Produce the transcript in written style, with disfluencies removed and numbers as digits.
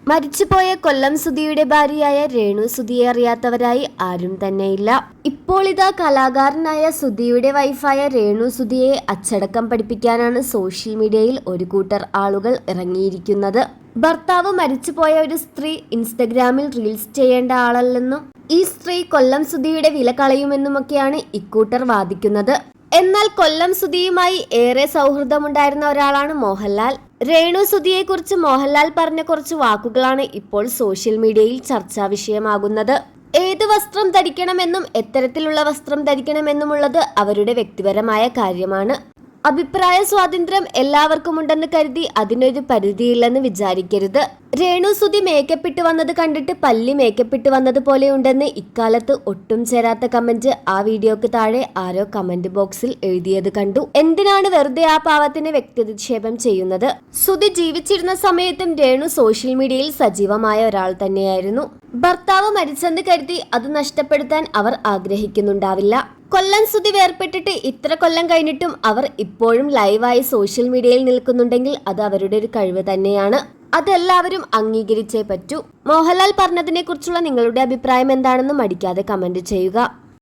മരിച്ചുപോയ കൊല്ലം സുധിയുടെ ഭാര്യയായ രേണു സുധിയെ അറിയാത്തവരായി ആരും തന്നെയില്ല. ഇപ്പോൾ ഇതാ കലാകാരനായ സുധിയുടെ വൈഫായ രേണു സുധിയെ അച്ചടക്കം പഠിപ്പിക്കാനാണ് സോഷ്യൽ മീഡിയയിൽ ഒരു കൂട്ടർ ആളുകൾ ഇറങ്ങിയിരിക്കുന്നത്. ഭർത്താവ് മരിച്ചുപോയ ഒരു സ്ത്രീ ഇൻസ്റ്റഗ്രാമിൽ റീൽസ് ചെയ്യേണ്ട ആളല്ലെന്നും ഈ സ്ത്രീ കൊല്ലം സുധിയുടെ വില കളയുമെന്നുമൊക്കെയാണ് ഇക്കൂട്ടർ വാദിക്കുന്നത്. എന്നാൽ കൊല്ലം സുധിയുമായി ഏറെ സൗഹൃദമുണ്ടായിരുന്ന ഒരാളാണ് മോഹൻലാൽ. രേണു സുധിയെ കുറിച്ച് മോഹൻലാൽ പറഞ്ഞ കുറച്ച് വാക്കുകളാണ് ഇപ്പോൾ സോഷ്യൽ മീഡിയയിൽ ചർച്ചാ വിഷയമാകുന്നത്. ഏത് വസ്ത്രം ധരിക്കണമെന്നും എത്തരത്തിലുള്ള വസ്ത്രം ധരിക്കണമെന്നുമുള്ളത് അവരുടെ വ്യക്തിപരമായ കാര്യമാണ്. അഭിപ്രായ സ്വാതന്ത്ര്യം എല്ലാവർക്കും ഉണ്ടെന്ന് കരുതി അതിനൊരു പരിധിയില്ലെന്ന് വിചാരിക്കരുത്. രേണു സുധി മേക്കപ്പിട്ട് വന്നത് കണ്ടിട്ട് പല്ലി മേക്കപ്പിട്ട് വന്നതുപോലെ ഉണ്ടെന്ന് ഇക്കാലത്ത് ഒട്ടും ചേരാത്ത കമന്റ് ആ വീഡിയോക്ക് താഴെ ആരോ കമന്റ് ബോക്സിൽ എഴുതിയത് കണ്ടു. എന്തിനാണ് വെറുതെ ആ പാവത്തിനെ വ്യക്തിനിക്ഷേപം ചെയ്യുന്നത്? സുധി ജീവിച്ചിരുന്ന സമയത്തും രേണു സോഷ്യൽ മീഡിയയിൽ സജീവമായ ഒരാൾ തന്നെയായിരുന്നു. ഭർത്താവ് മരിച്ചെന്ന് കരുതി അത് നഷ്ടപ്പെടുത്താൻ അവർ ആഗ്രഹിക്കുന്നുണ്ടാവില്ല. കൊല്ലം സുധി വേർപെട്ടിട്ട് ഇത്ര കൊല്ലം കഴിഞ്ഞിട്ടും അവർ ഇപ്പോഴും ലൈവായി സോഷ്യൽ മീഡിയയിൽ നിൽക്കുന്നുണ്ടെങ്കിൽ അത് അവരുടെ ഒരു കഴിവ് തന്നെയാണ്. അതെല്ലാവരും അംഗീകരിച്ചേ പറ്റൂ. മോഹൻലാൽ പറഞ്ഞതിനെ കുറിച്ചുള്ള നിങ്ങളുടെ അഭിപ്രായം എന്താണെന്ന് മടിക്കാതെ കമന്റ് ചെയ്യുക.